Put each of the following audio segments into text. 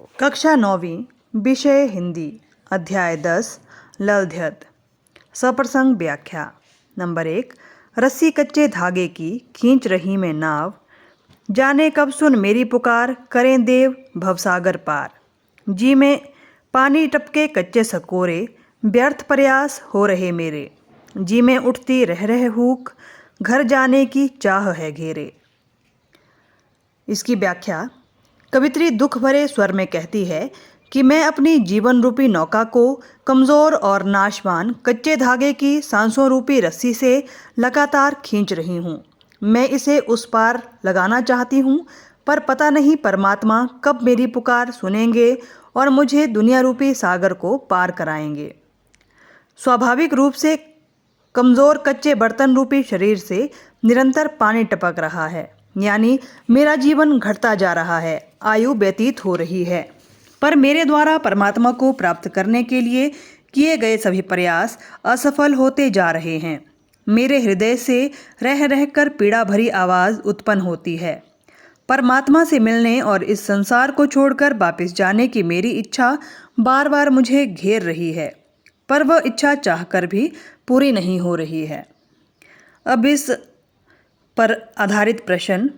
कक्षा 9वीं विषय हिंदी अध्याय 10 ललध्यत। सप्रसंग व्याख्या। नंबर 1। रस्सी कच्चे धागे की खींच रही मैं नाव, जाने कब सुन मेरी पुकार, करें देव भवसागर पार। जी में पानी टपके कच्चे सकोरे, व्यर्थ प्रयास हो रहे मेरे। जी में उठती रह रहे हूक, घर जाने की चाह है घेरे। इसकी व्याख्या। कवित्री दुख भरे स्वर में कहती है कि मैं अपनी जीवन रूपी नौका को कमज़ोर और नाशवान कच्चे धागे की सांसों रूपी रस्सी से लगातार खींच रही हूँ। मैं इसे उस पार लगाना चाहती हूँ, पर पता नहीं परमात्मा कब मेरी पुकार सुनेंगे और मुझे दुनिया रूपी सागर को पार कराएंगे। स्वाभाविक रूप से कमज़ोर कच्चे बर्तन रूपी शरीर से निरंतर पानी टपक रहा है, यानी मेरा जीवन घटता जा रहा है, आयु व्यतीत हो रही है। पर मेरे द्वारा परमात्मा को प्राप्त करने के लिए किए गए सभी प्रयास असफल होते जा रहे हैं। मेरे हृदय से रह रहकर पीड़ा भरी आवाज़ उत्पन्न होती है। परमात्मा से मिलने और इस संसार को छोड़कर वापस जाने की मेरी इच्छा बार बार मुझे घेर रही है, पर वह इच्छा चाहकर भी पूरी नहीं हो रही है। अब इस पर आधारित प्रश्न।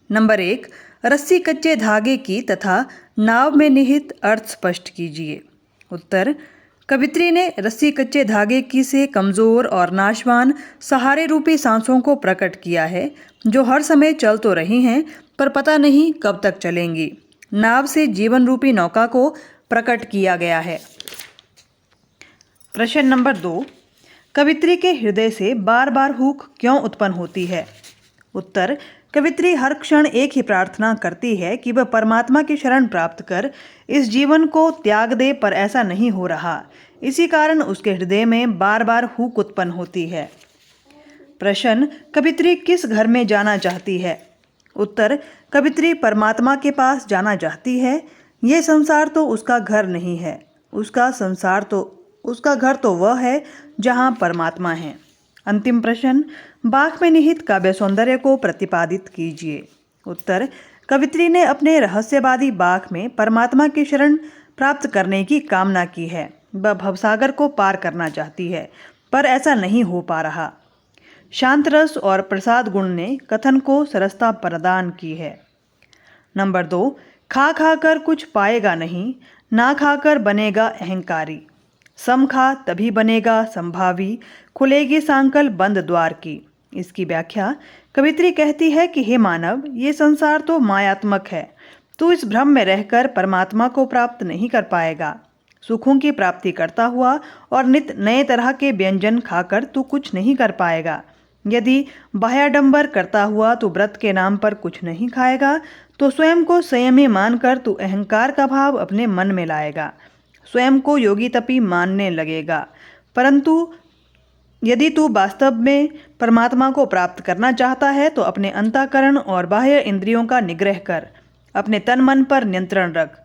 नंबर 1। रस्सी कच्चे धागे की तथा नाव में निहित अर्थ स्पष्ट कीजिए। उत्तर। कवित्री ने रस्सी कच्चे धागे की से कमज़ोर और नाशवान सहारे रूपी सांसों को प्रकट किया है, जो हर समय चल तो रही हैं, पर पता नहीं कब तक चलेंगी। नाव से जीवन रूपी नौका को प्रकट किया गया है। प्रश्न नंबर 2। कवित्री के हृदय से बार बार हुक क्यों उत्पन्न होती है? उत्तर। कवित्री हर क्षण एक ही प्रार्थना करती है कि वह परमात्मा की शरण प्राप्त कर इस जीवन को त्याग दे, पर ऐसा नहीं हो रहा। इसी कारण उसके हृदय में बार बार हुक उत्पन्न होती है। प्रश्न। कवित्री किस घर में जाना चाहती है? उत्तर। कवित्री परमात्मा के पास जाना चाहती है। ये संसार तो उसका घर नहीं है, उसका घर तो वह है जहाँ परमात्मा है। अंतिम प्रश्न। बाख में निहित काव्य सौंदर्य को प्रतिपादित कीजिए। उत्तर। कवित्री ने अपने रहस्यवादी बाख में परमात्मा की शरण प्राप्त करने की कामना की है। वह भवसागर को पार करना चाहती है, पर ऐसा नहीं हो पा रहा। शांत रस और प्रसाद गुण ने कथन को सरसता प्रदान की है। नंबर 2। खा खा कर कुछ पाएगा नहीं, ना खाकर बनेगा अहंकारी। सम खा तभी बनेगा संभावी, खुलेगी सांकल बंद द्वार की। इसकी व्याख्या। कवित्री कहती है कि हे मानव, ये संसार तो मायात्मक है। तू इस भ्रम में रहकर परमात्मा को प्राप्त नहीं कर पाएगा। सुखों की प्राप्ति करता हुआ और नित नए तरह के व्यंजन खाकर तू कुछ नहीं कर पाएगा। यदि बाह्याडंबर करता हुआ तू व्रत के नाम पर कुछ नहीं खाएगा, तो स्वयं को संयमी मानकर तू अहंकार का भाव अपने मन में लाएगा, स्वयं को योगी तपी मानने लगेगा। परंतु यदि तू वास्तव में परमात्मा को प्राप्त करना चाहता है, तो अपने अंतःकरण और बाह्य इंद्रियों का निग्रह कर, अपने तन मन पर नियंत्रण रख।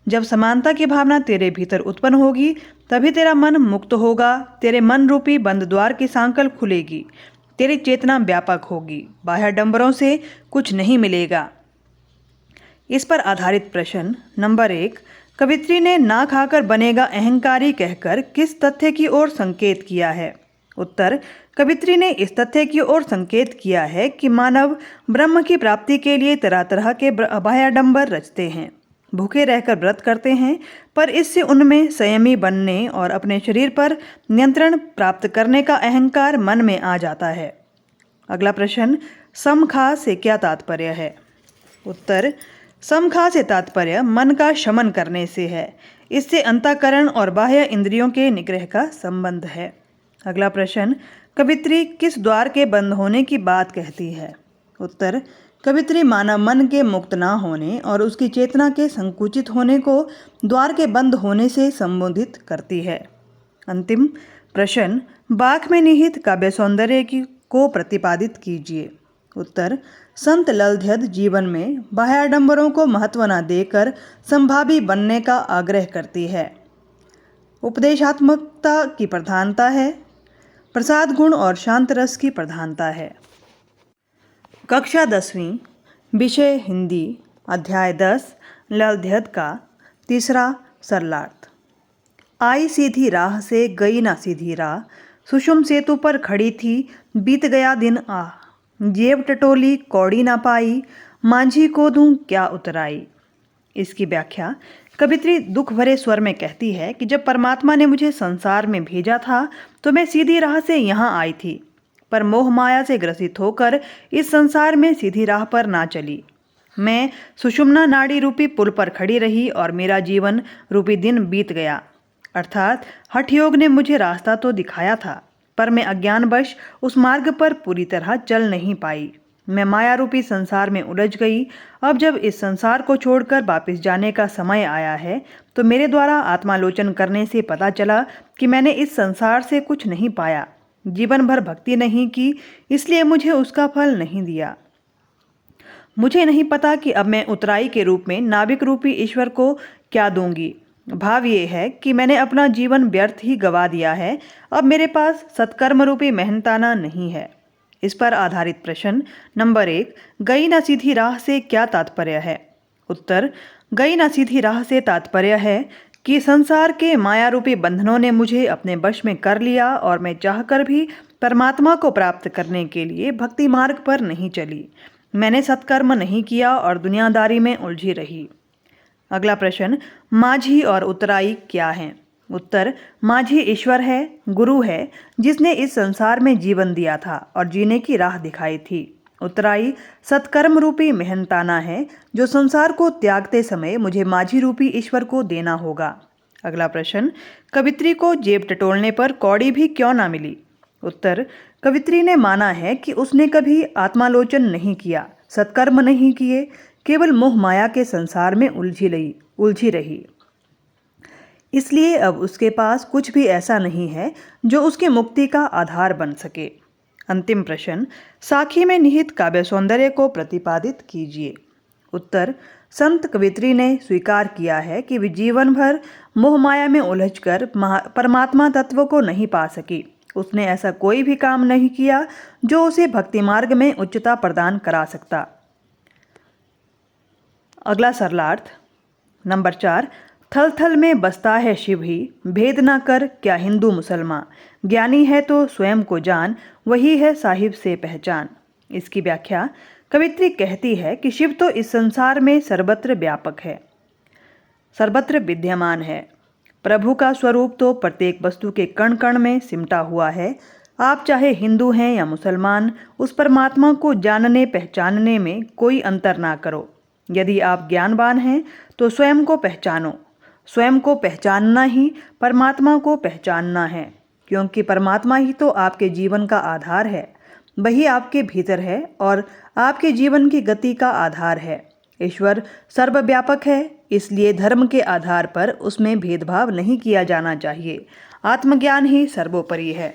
जब समानता की भावना तेरे भीतर उत्पन्न होगी, तभी तेरा मन मुक्त होगा, तेरे मन रूपी बंद द्वार की सांकल खुलेगी, तेरी चेतना व्यापक होगी, बाह्याडंबरों से कुछ नहीं मिलेगा। इस पर आधारित प्रश्न। नंबर 1। कवित्री ने ना खाकर बनेगा अहंकारी कहकर किस तथ्य की ओर संकेत किया है? उत्तर। कवित्री ने इस तथ्य की ओर संकेत किया है कि मानव ब्रह्म की प्राप्ति के लिए तरह तरह के बाह्याडंबर रचते हैं, भूखे रहकर व्रत करते हैं, पर इससे उनमें संयमी बनने और अपने शरीर पर नियंत्रण प्राप्त करने का अहंकार मन में आ जाता है। अगला प्रश्न। समखा से क्या तात्पर्य है? उत्तर। समखा से तात्पर्य मन का शमन करने से है। इससे अंतःकरण और बाह्य इंद्रियों के निग्रह का संबंध है। अगला प्रश्न। कवित्री किस द्वार के बंद होने की बात कहती है? उत्तर। कवित्री मानव मन के मुक्त न होने और उसकी चेतना के संकुचित होने को द्वार के बंद होने से संबोधित करती है। अंतिम प्रश्न। बाख में निहित काव्य सौंदर्य को प्रतिपादित कीजिए। उत्तर। संत ललध्यत जीवन में बाह्याडंबरों को महत्व न देकर संभावी बनने का आग्रह करती है। उपदेशात्मकता की प्रधानता है, प्रसाद गुण और शांत रस की प्रधानता है। कक्षा 10वीं विषय हिंदी अध्याय 10 ललध्यत का तीसरा सरलार्थ। आई सीधी राह से गई ना सीधी राह, सुषुम सेतु पर खड़ी थी बीत गया दिन आ, जेब टटोली कौड़ी ना पाई, मांझी को दूं क्या उतराई। इसकी व्याख्या कवित्री दुख भरे स्वर में कहती है कि जब परमात्मा ने मुझे संसार में भेजा था तो मैं सीधी राह से यहाँ आई थी, पर मोह माया से ग्रसित होकर इस संसार में सीधी राह पर ना चली। मैं सुषुम्ना नाड़ी रूपी पुल पर खड़ी रही और मेरा जीवन रूपी दिन बीत गया। अर्थात हठ योग ने मुझे रास्ता तो दिखाया था, पर मैं अज्ञानवश उस मार्ग पर पूरी तरह चल नहीं पाई। मैं माया रूपी संसार में उलझ गई। अब जब इस संसार को छोड़कर वापस जाने का समय आया है तो मेरे द्वारा आत्मालोचन करने से पता चला कि मैंने इस संसार से कुछ नहीं पाया, जीवन भर भक्ति नहीं की, इसलिए मुझे उसका फल नहीं दिया। मुझे नहीं पता कि अब मैं उतराई के रूप में नाविक रूपी ईश्वर को क्या दूंगी। भाव ये है कि मैंने अपना जीवन व्यर्थ ही गवा दिया है। अब मेरे पास सत्कर्म रूपी मेहनताना नहीं है। इस पर आधारित प्रश्न नंबर 1, गई ना सीधी राह से क्या तात्पर्य है? उत्तर, गई ना सीधी राह से तात्पर्य है कि संसार के माया रूपी बंधनों ने मुझे अपने वश में कर लिया और मैं चाहकर भी परमात्मा को प्राप्त करने के लिए भक्ति मार्ग पर नहीं चली। मैंने सत्कर्म नहीं किया और दुनियादारी में उलझी रही। अगला प्रश्न, माझी और उतराई क्या है? उत्तर, माझी ईश्वर है, गुरु है, जिसने इस संसार में जीवन दिया था और जीने की राह दिखाई थी। उतराई सत्कर्म रूपी मेहनताना है जो संसार को त्यागते समय मुझे माझी रूपी ईश्वर को देना होगा। अगला प्रश्न, कवित्री को जेब टटोलने पर कौड़ी भी क्यों ना मिली? उत्तर, कवित्री ने माना है कि उसने कभी आत्मालोचन नहीं किया, सत्कर्म नहीं किए, केवल मोह माया के संसार में उलझी रही। इसलिए अब उसके पास कुछ भी ऐसा नहीं है जो उसकी मुक्ति का आधार बन सके। अंतिम प्रश्न, साखी में निहित काव्य सौंदर्य को प्रतिपादित कीजिए। उत्तर, संत कवित्री ने स्वीकार किया है कि वे जीवन भर मोह माया में उलझकर परमात्मा तत्व को नहीं पा सकी। उसने ऐसा कोई भी काम नहीं किया जो उसे भक्ति मार्ग में उच्चता प्रदान करा सकता। अगला सरलार्थ नंबर 4, थल थल में बसता है शिव ही, भेद ना कर क्या हिंदू मुसलमान, ज्ञानी है तो स्वयं को जान, वही है साहिब से पहचान। इसकी व्याख्या कवित्री कहती है कि शिव तो इस संसार में सर्वत्र व्यापक है, सर्वत्र विद्यमान है। प्रभु का स्वरूप तो प्रत्येक वस्तु के कण कण में सिमटा हुआ है। आप चाहे हिंदू हैं या मुसलमान, उस परमात्मा को जानने पहचानने में कोई अंतर ना करो। यदि आप ज्ञानवान हैं तो स्वयं को पहचानो। स्वयं को पहचानना ही परमात्मा को पहचानना है, क्योंकि परमात्मा ही तो आपके जीवन का आधार है। वही आपके भीतर है और आपके जीवन की गति का आधार है। ईश्वर सर्वव्यापक है, इसलिए धर्म के आधार पर उसमें भेदभाव नहीं किया जाना चाहिए। आत्मज्ञान ही सर्वोपरि है।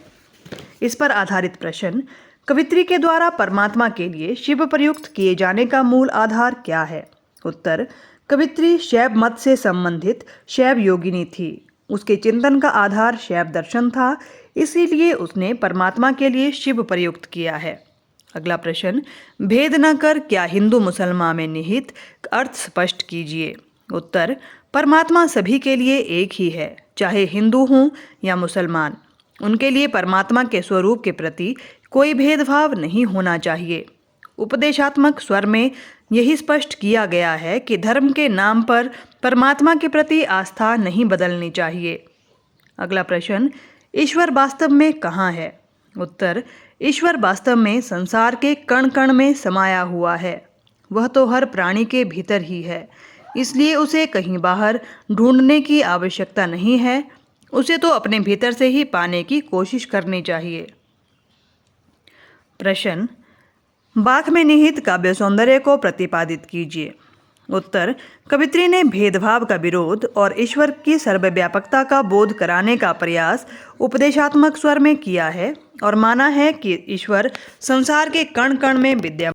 इस पर आधारित प्रश्न, कवित्री के द्वारा परमात्मा के लिए शिव प्रयुक्त किए जाने का मूल आधार क्या है? उत्तर, कवित्री शैव मत से संबंधित शैव योगिनी थी। उसके चिंतन का आधार शैव दर्शन था, इसीलिए उसने परमात्मा के लिए शिव प्रयुक्त किया है। अगला प्रश्न, भेद न कर क्या हिंदू मुसलमान में निहित अर्थ स्पष्ट कीजिए। उत्तर, परमात्मा सभी के लिए एक ही है, चाहे हिंदू हों या मुसलमान। उनके लिए परमात्मा के स्वरूप के प्रति कोई भेदभाव नहीं होना चाहिए। उपदेशात्मक स्वर में यही स्पष्ट किया गया है कि धर्म के नाम पर परमात्मा के प्रति आस्था नहीं बदलनी चाहिए। अगला प्रश्न, ईश्वर वास्तव में कहाँ है? उत्तर, ईश्वर वास्तव में संसार के कण कण में समाया हुआ है। वह तो हर प्राणी के भीतर ही है, इसलिए उसे कहीं बाहर ढूंढने की आवश्यकता नहीं है। उसे तो अपने भीतर से ही पाने की कोशिश करनी चाहिए। प्रश्न, बाघ में निहित काव्य सौंदर्य को प्रतिपादित कीजिए। उत्तर, कवित्री ने भेदभाव का विरोध और ईश्वर की सर्वव्यापकता का बोध कराने का प्रयास उपदेशात्मक स्वर में किया है और माना है कि ईश्वर संसार के कण कण में विद्यमान